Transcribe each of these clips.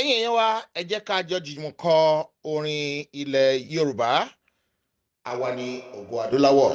ẹ̀yin èèyàn wa ẹ jẹ́ ká jọ jùmọ̀ kọ orin ilẹ̀ Yorùbá àwa ni ògo adúláwọ̀.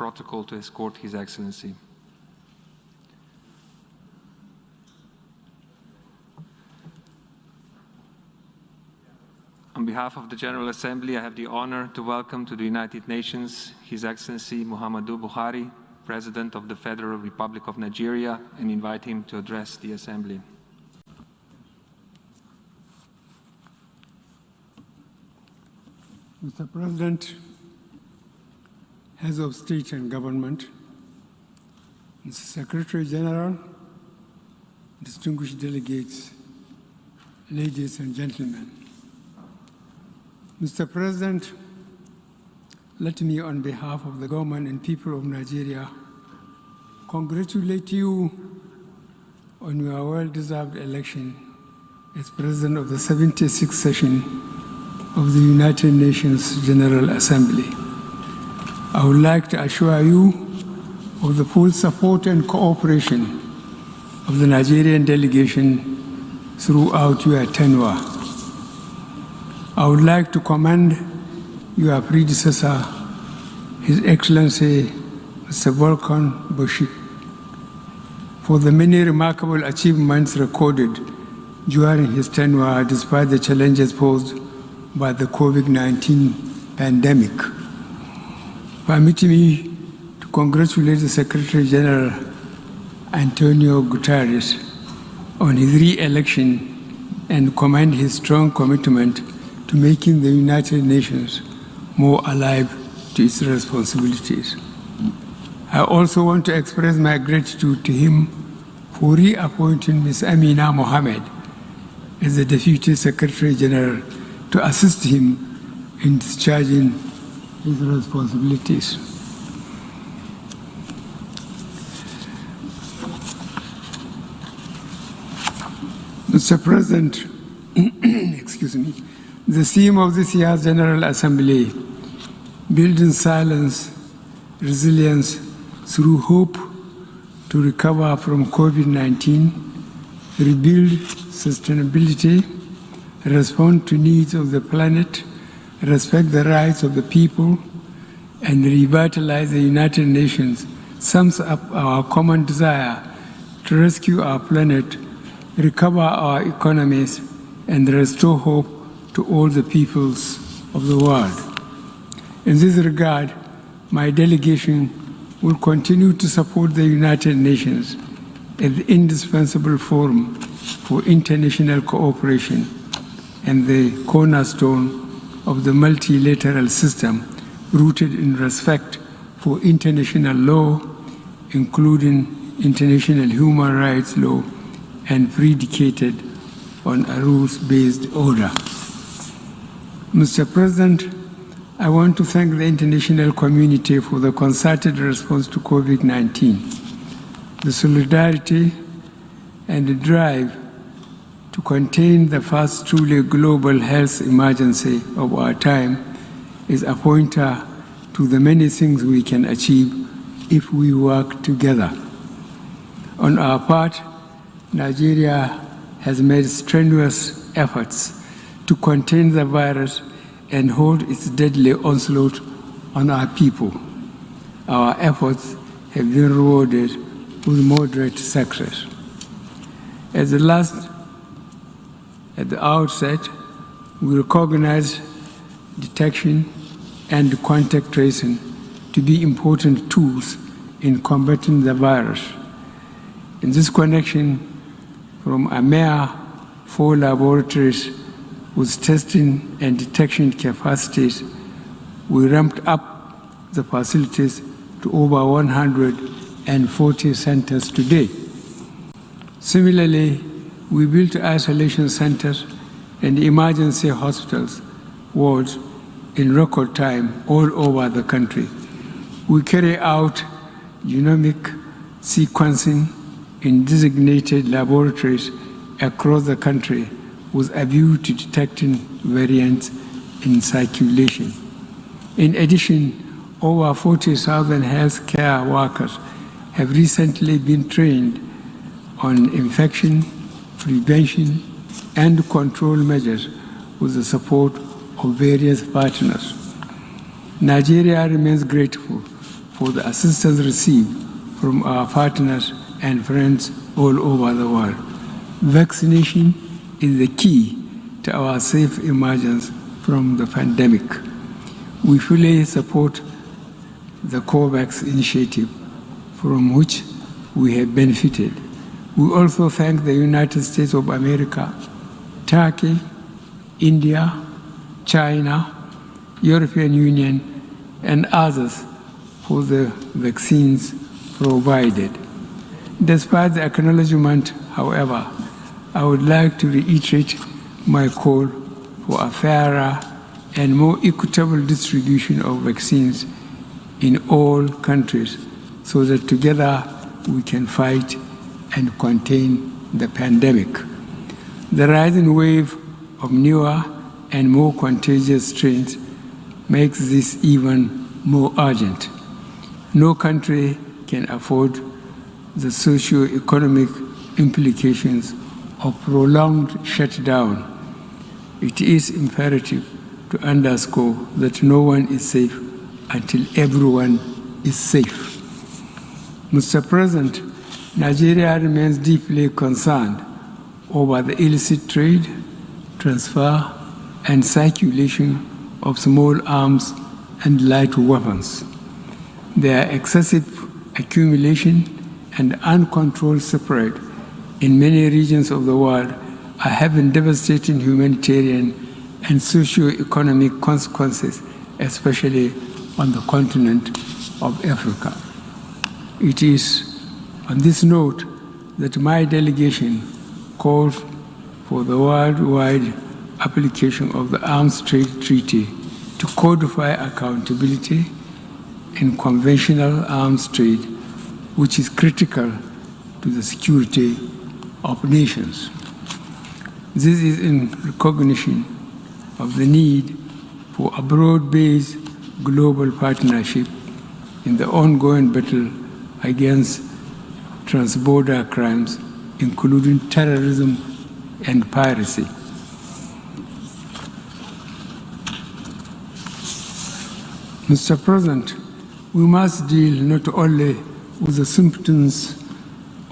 Protocol to escort His Excellency. On behalf of the General Assembly, I have the honor to welcome to the United Nations His Excellency Muhammadu Buhari, President of the Federal Republic of Nigeria, and invite him to address the Assembly. Mr. President, Heads of State and Government, Mr. Secretary General, distinguished delegates, ladies and gentlemen. Mr. President, let me, on behalf of the government and people of Nigeria, congratulate you on your well-deserved election as President of the 76th session of the United Nations General Assembly. I would like to assure you of the full support and cooperation of the Nigerian delegation throughout your tenure. I would like to commend your predecessor, His Excellency Mr. Volkan Bashir, for the many remarkable achievements recorded during his tenure despite the challenges posed by the COVID-19 pandemic. Permit me to congratulate the Secretary General Antonio Guterres on his re-election and commend his strong commitment to making the United Nations more alive to its responsibilities. I also want to express my gratitude to him for reappointing Ms. Amina Mohammed as the Deputy Secretary General to assist him in discharging his responsibilities. Mr. President, excuse me, the theme of this year's General Assembly, Building Silence, Resilience through Hope to Recover from COVID-19, Rebuild Sustainability, Respond to Needs of the Planet, Respect the Rights of the People, and Revitalize the United Nations sums up our common desire to rescue our planet, recover our economies, and restore hope to all the peoples of the world. In this regard, my delegation will continue to support the United Nations as the indispensable forum for international cooperation and the cornerstone of the multilateral system rooted in respect for international law, including international human rights law, and predicated on a rules-based order. Mr. President, I want to thank the international community for the concerted response to COVID-19, the solidarity and the drive to contain the first truly global health emergency of our time is a pointer to the many things we can achieve if we work together. On our part, Nigeria has made strenuous efforts to contain the virus and hold its deadly onslaught on our people. Our efforts have been rewarded with moderate success. At the outset, we recognize detection and contact tracing to be important tools in combating the virus. In this connection, from a mere 4 laboratories with testing and detection capacities, we ramped up the facilities to over 140 centers today. Similarly, we built isolation centers and emergency hospitals wards in record time all over the country. We carry out genomic sequencing in designated laboratories across the country with a view to detecting variants in circulation. In addition, over 40,000 healthcare workers have recently been trained on infection, prevention, and control measures with the support of various partners. Nigeria remains grateful for the assistance received from our partners and friends all over the world. Vaccination is the key to our safe emergence from the pandemic. We fully support the COVAX initiative, from which we have benefited. We also thank the United States of America, Turkey, India, China, European Union, and others for the vaccines provided. Despite the acknowledgement, however, I would like to reiterate my call for a fairer and more equitable distribution of vaccines in all countries so that together we can fight and contain the pandemic. The rising wave of newer and more contagious strains makes this even more urgent. No country can afford the socio-economic implications of prolonged shutdown. It is imperative to underscore that no one is safe until everyone is safe. Mr. President, Nigeria remains deeply concerned over the illicit trade, transfer, and circulation of small arms and light weapons. Their excessive accumulation and uncontrolled spread in many regions of the world are having devastating humanitarian and socio-economic consequences, especially on the continent of Africa. It is on this note that my delegation calls for the worldwide application of the Arms Trade Treaty to codify accountability in conventional arms trade, which is critical to the security of nations. This is in recognition of the need for a broad-based global partnership in the ongoing battle against transborder crimes, including terrorism and piracy. Mr. President, we must deal not only with the symptoms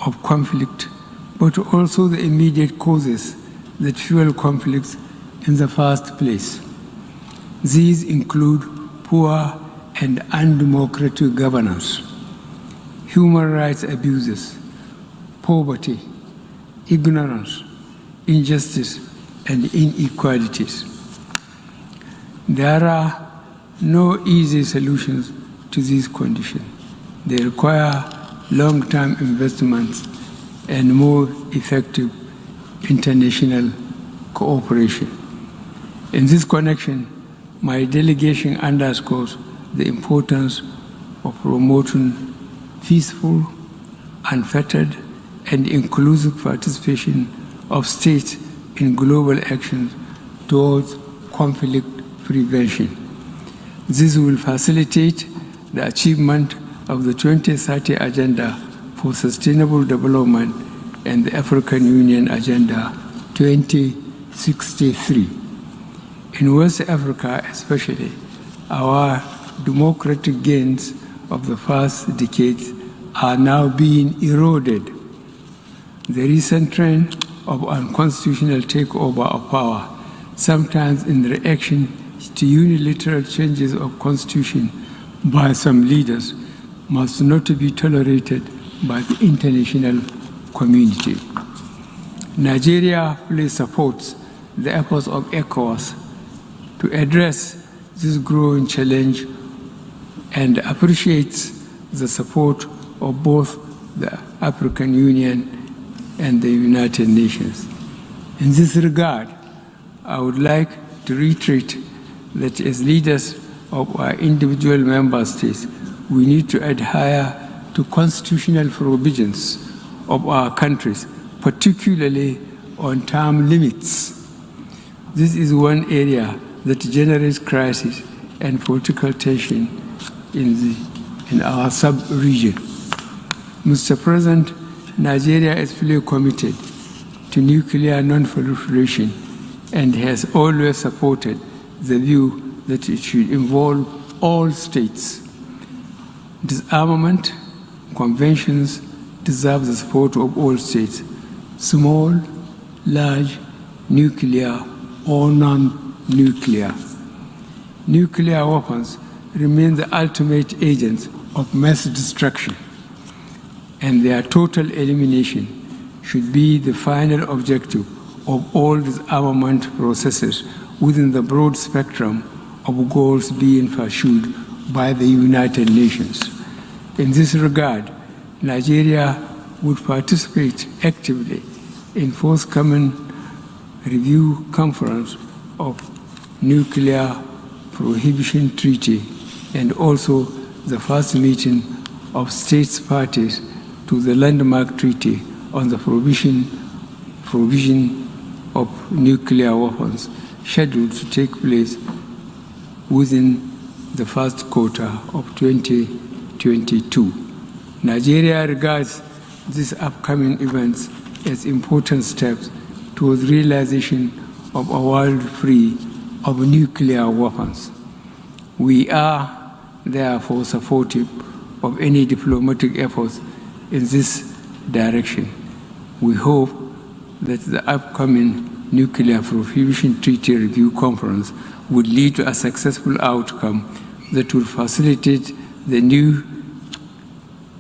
of conflict, but also the immediate causes that fuel conflicts in the first place. These include poor and undemocratic governance, human rights abuses, poverty, ignorance, injustice, and inequalities. There are no easy solutions to these conditions. They require long-term investments and more effective international cooperation. In this connection, my delegation underscores the importance of promoting peaceful, unfettered, and inclusive participation of states in global actions towards conflict prevention. This will facilitate the achievement of the 2030 Agenda for Sustainable Development and the African Union Agenda 2063. In West Africa especially, our democratic gains of the past decades are now being eroded. The recent trend of unconstitutional takeover of power, sometimes in reaction to unilateral changes of constitution by some leaders, must not be tolerated by the international community. Nigeria fully supports the efforts of ECOWAS to address this growing challenge and appreciates the support of both the African Union and the United Nations. In this regard, I would like to reiterate that as leaders of our individual member states, we need to adhere to constitutional provisions of our countries, particularly on term limits. This is one area that generates crisis and political tension in our sub-region. Mr. President, Nigeria is fully committed to nuclear non-proliferation and has always supported the view that it should involve all states. Disarmament conventions deserve the support of all states, small, large, nuclear, or non-nuclear. Nuclear weapons remain the ultimate agents of mass destruction, and their total elimination should be the final objective of all disarmament processes within the broad spectrum of goals being pursued by the United Nations. In this regard, Nigeria would participate actively in forthcoming review conference of Nuclear Prohibition Treaty and also the first meeting of states parties to the landmark treaty on the provision of nuclear weapons, scheduled to take place within the first quarter of 2022. Nigeria regards these upcoming events as important steps towards realization of a world free of nuclear weapons. We are therefore supportive of any diplomatic efforts in this direction. We hope that the upcoming Nuclear Prohibition Treaty Review Conference would lead to a successful outcome that will facilitate the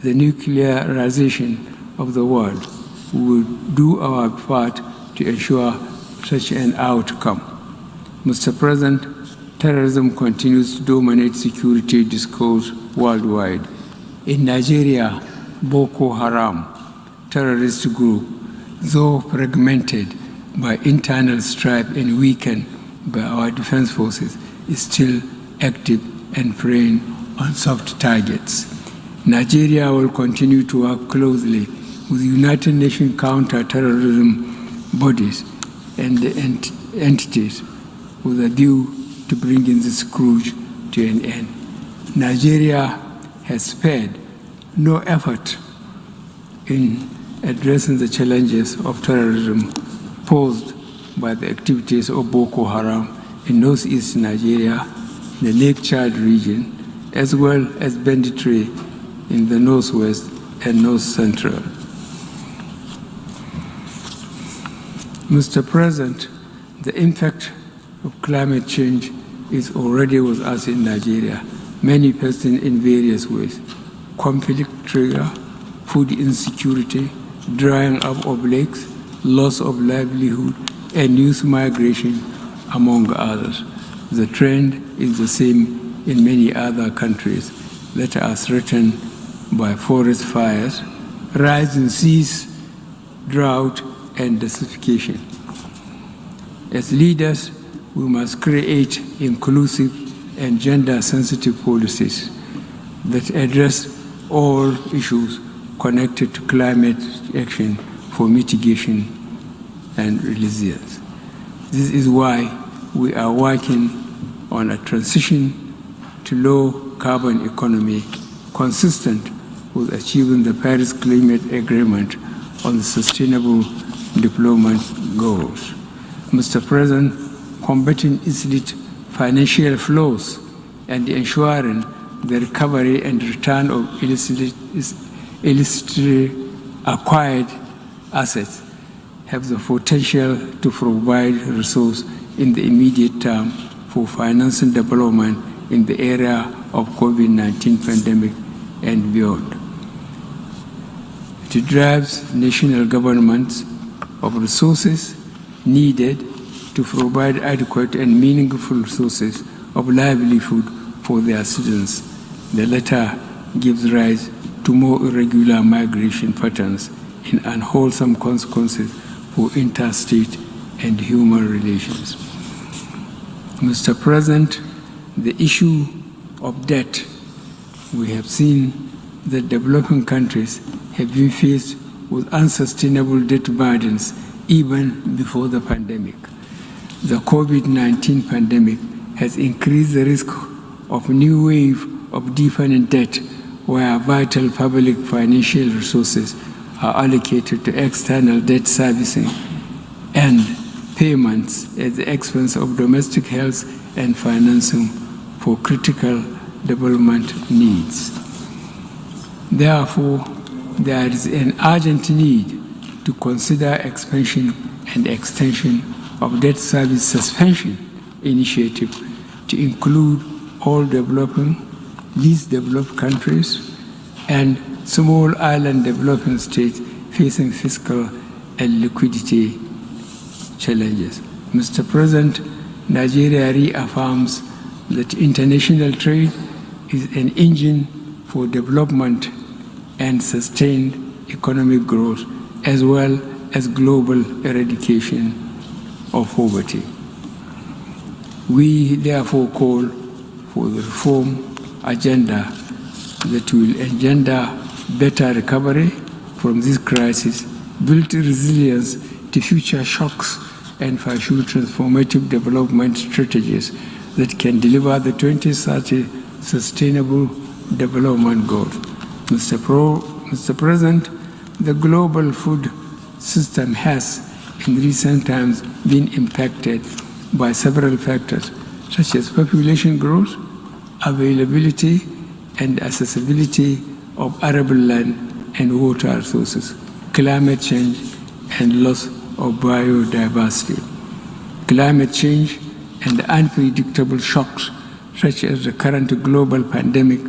nuclearization of the world. We will do our part to ensure such an outcome. Mr. President, terrorism continues to dominate security discourse worldwide. In Nigeria, Boko Haram, terrorist group, though fragmented by internal strife and weakened by our defense forces, is still active and preying on soft targets. Nigeria will continue to work closely with United Nations counter-terrorism bodies and entities with a view to bringing this scourge to an end. Nigeria has spared no effort in addressing the challenges of terrorism posed by the activities of Boko Haram in northeast Nigeria, the Lake Chad region, as well as banditry in the northwest and north central. Mr. President, the impact of climate change is already with us in Nigeria, manifesting in various ways: conflict trigger, food insecurity, drying up of lakes, loss of livelihood, and youth migration, among others. The trend is the same in many other countries that are threatened by forest fires, rising seas, drought, and desertification. As leaders, we must create inclusive and gender-sensitive policies that address all issues connected to climate action for mitigation and resilience. This is why we are working on a transition to low-carbon economy consistent with achieving the Paris Climate Agreement on the Sustainable Development Goals. Mr. President, combating illicit financial flows and ensuring the recovery and return of illicitly acquired assets have the potential to provide resources in the immediate term for financing development in the area of COVID-19 pandemic and beyond. It drives national governments of resources needed to provide adequate and meaningful sources of livelihood for their citizens. The latter gives rise to more irregular migration patterns and unwholesome consequences for interstate and human relations. Mr. President, the issue of debt, we have seen that developing countries have been faced with unsustainable debt burdens even before the pandemic. The COVID-19 pandemic has increased the risk of a new wave of deepening debt where vital public financial resources are allocated to external debt servicing and payments at the expense of domestic health and financing for critical development needs. Therefore, there is an urgent need to consider expansion and extension of debt service suspension initiative to include all these developed countries and small island developing states facing fiscal and liquidity challenges. Mr. President, Nigeria reaffirms that international trade is an engine for development and sustained economic growth, as well as global eradication of poverty. We therefore call for the reform agenda that will engender better recovery from this crisis, build resilience to future shocks, and pursue transformative development strategies that can deliver the 2030 Sustainable Development Goals. Mr. President, the global food system has in recent times been impacted by several factors, such as population growth, availability and accessibility of arable land and water resources, climate change, and loss of biodiversity. Climate change and unpredictable shocks, such as the current global pandemic,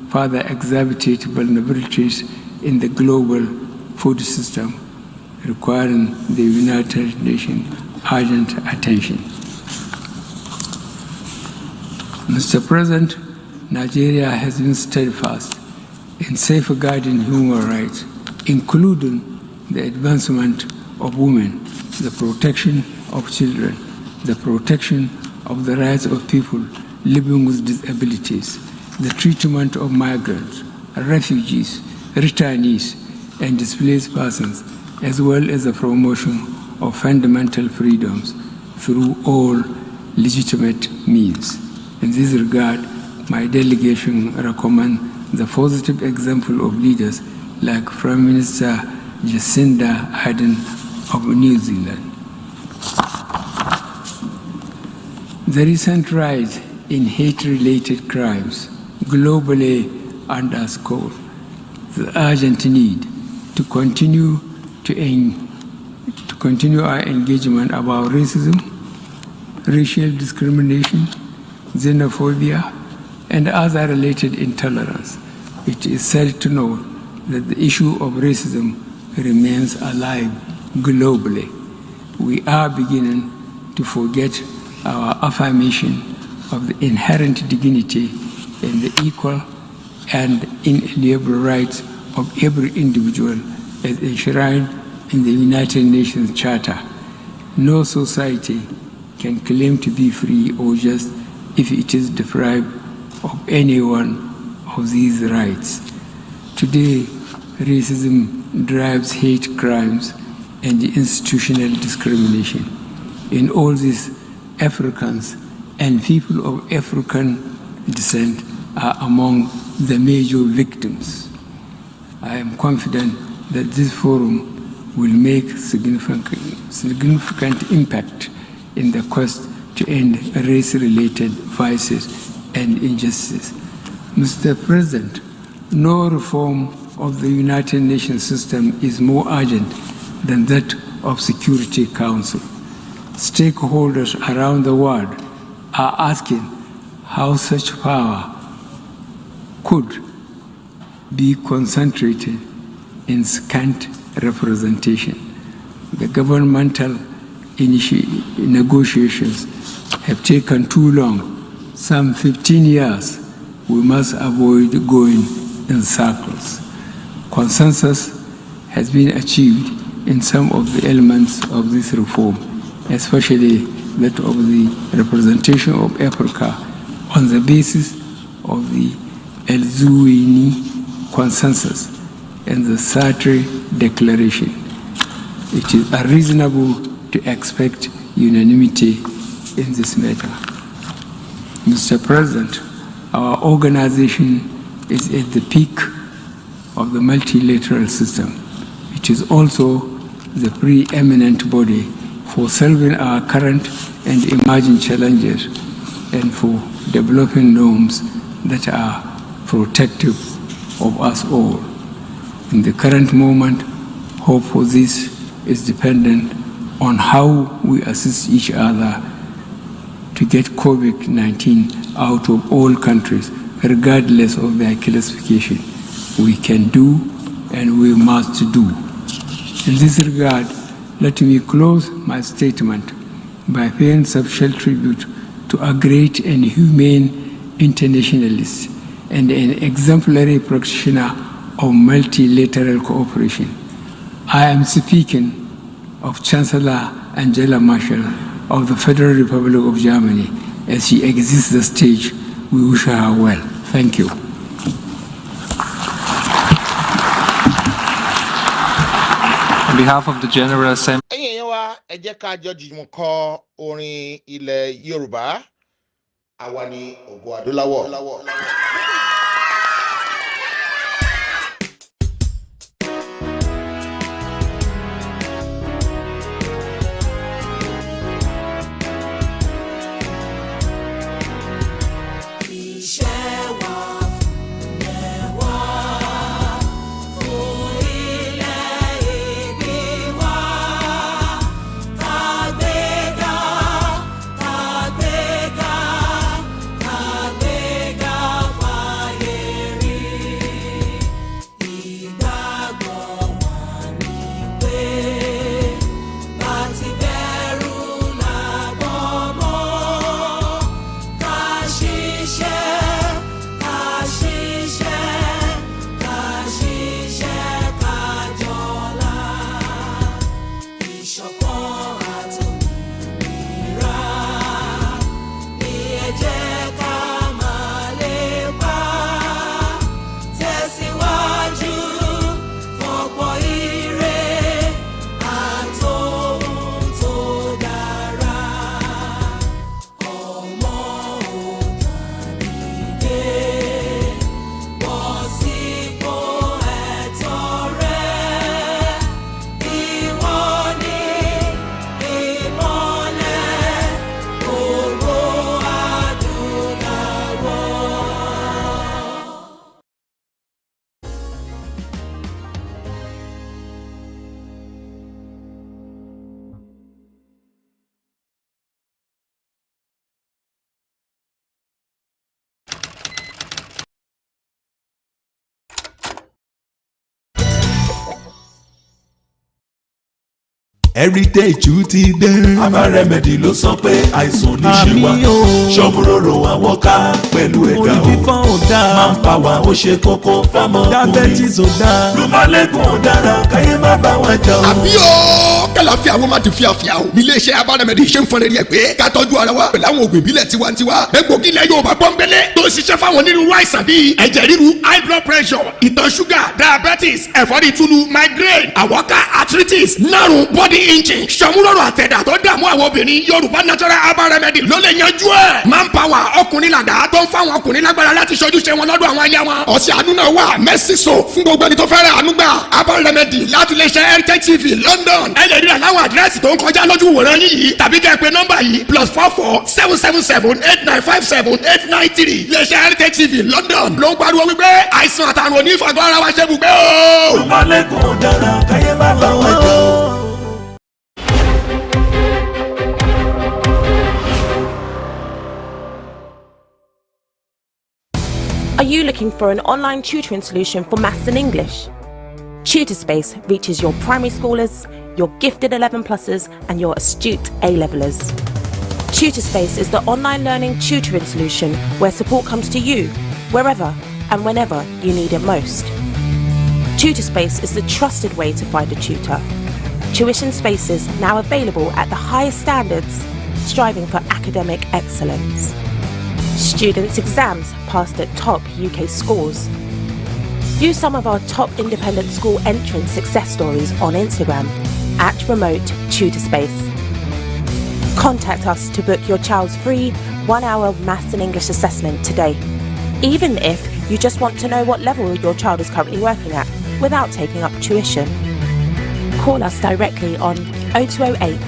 further exacerbate vulnerabilities in the global food system, requiring the United Nations urgent attention. Mr. President, Nigeria has been steadfast in safeguarding human rights, including the advancement of women, the protection of children, the protection of the rights of people living with disabilities, the treatment of migrants, refugees, returnees, and displaced persons, as well as the promotion of fundamental freedoms through all legitimate means. In this regard, my delegation recommends the positive example of leaders like Prime Minister Jacinda Ardern of New Zealand. The recent rise in hate-related crimes globally underscores the urgent need to continue our engagement about racism, racial discrimination, xenophobia, and other related intolerance. It is sad to note that the issue of racism remains alive globally. We are beginning to forget our affirmation of the inherent dignity and the equal and inalienable rights of every individual as enshrined in the United Nations Charter. No society can claim to be free or just if it is deprived of any one of these rights. Today, racism drives hate crimes and institutional discrimination. In all this, Africans and people of African descent are among the major victims. I am confident that this forum will make significant impact in the quest to end race-related vices and injustice. Mr. President, no reform of the United Nations system is more urgent than that of Security Council. Stakeholders around the world are asking how such power could be concentrated in scant representation. The governmental negotiations have taken too long, some 15 years. We must avoid going in circles. Consensus has been achieved in some of the elements of this reform, especially that of the representation of Africa on the basis of the El-Zuwaini Consensus and the Sartre Declaration. It is unreasonable to expect unanimity in this matter. Mr. President, our organization is at the peak of the multilateral system. It is also the preeminent body for solving our current and emerging challenges and for developing norms that are protective of us all. In the current moment, hope for this is dependent on how we assist each other to get COVID-19 out of all countries, regardless of their classification. We can do and we must do. In this regard, let me close my statement by paying special tribute to a great and humane internationalist and an exemplary practitioner of multilateral cooperation. I am speaking of Chancellor Angela Merkel of the Federal Republic of Germany. As she exits the stage, we wish her well. Thank you. On behalf of the General Assembly, ẹ̀yin èèyàn wa ẹ jẹ́ ká jọ jùmọ̀ kọ orin ilẹ̀ Yorùbá àwa ni ògo adúláwọ̀. heritage ti dé. Aba Remedy ló sọ pé àìsàn ní ṣe wá. Ṣọ́múròrò àwọn ká pẹ̀lú ẹ̀dá o. Orí fífọ́ ò dáa. Manpower ó ṣe kókó fámọ́. Diabetes ò dáa. Rúmọ́lẹ́gùn ò dára káyé má bá wọn jà o. àbí o kàlàfíà wọn má ti fíafíà o. nílé iṣẹ́ Aba Remedy ṣe ń fọnrẹ́rì ẹ̀ pé ká tọ́jú ara wa pẹ̀lú àwọn òògùn ìbílẹ̀ tiwantiwa. egbògi ilẹ̀ Yorùbá pọ́nbélé tó ń ṣiṣẹ́ fáwọn onírúurú àìsàn bíi ẹ̀jẹ̀ ríru high blood pressure ìtọ̀ ṣúgà diabetes ẹ̀fọ́rí túlù migraine àwọ̀ká arthritis nárùn body inching ṣọmúlọ́rọ̀ àtẹ̀dá tó dààmú àwọn obìnrin Yorùbá natural Aba Remedy ló lè yanjú ẹ̀. manpower ọkùnrin làdá tó ń fáwọn ọkùnrin lágbára láti ṣojú ṣe wọn lọ́dọ̀ àwọn aya wọn. ọ̀sẹ̀ àánú náà wà Mercy Soap fún gbogbo ẹni tó fẹ́ràn àánú gbà. Aba Remedy láti lè ṣe Heritage TV London. ẹ lè rí àláwọ̀ àdírẹ́sì tó ń kọjá lójú wòran yìí tàbí kẹ́ ẹ pè nọ́mbà yìí +44 777 8957 893. lè ṣe Heritage TV London ló ń pariwo wípé àìsàn àtàrùn onífàgọ́ ara wa ṣe bùgbé o. Rúmọ́lẹ́gùn ò dára káyé má bá wọn jà o. Are you looking for an online tutoring solution for maths and English? TutorSpace reaches your primary schoolers, your gifted 11+ers and your astute A-levelers. TutorSpace is the online learning tutoring solution where support comes to you, wherever and whenever you need it most. TutorSpace is the trusted way to find a tutor. Tuition spaces now available at the highest standards, striving for academic excellence. Students' exams passed at top UK scores. View some of our top independent school entrance success stories on Instagram at Remote TutorSpace. Contact us to book your child's free 1-hour maths and English assessment today, even if you just want to know what level your child is currently working at without taking up tuition. Call us directly on 0208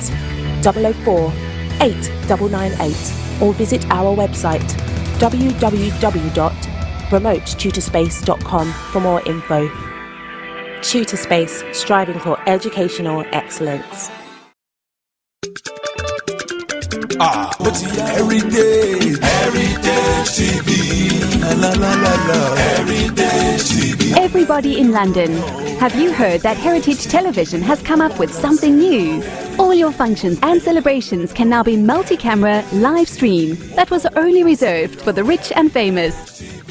004 8998 or visit our website www.remotetutorspace.com for more info. TutorSpace, striving for educational excellence. Heritage TV. Heritage TV. Everybody in London, have you heard that Heritage Television has come up with something new? All your functions and celebrations can now be multi-camera live stream that was only reserved for the rich and famous.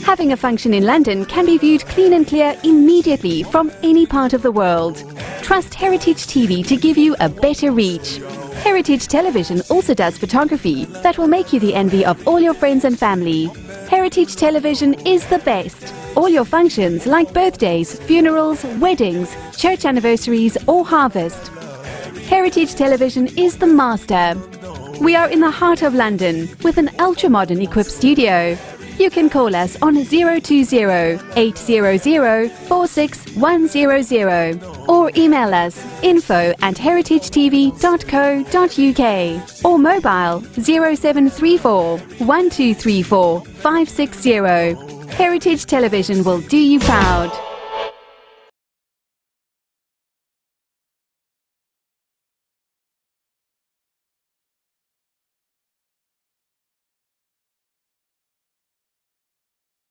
Having a function in London can be viewed clean and clear immediately from any part of the world. Trust Heritage TV to give you a better reach. Heritage Television also does photography that will make you the envy of all your friends and family. Heritage Television is the best. All your functions like birthdays, funerals, weddings, church anniversaries or harvest. Heritage Television is the master. We are in the heart of London with an ultra-modern equipped studio. You can call us on 020-800-46100 or email us info@heritagetv.co.uk or mobile 0734 1234 560. Heritage Television will do you proud.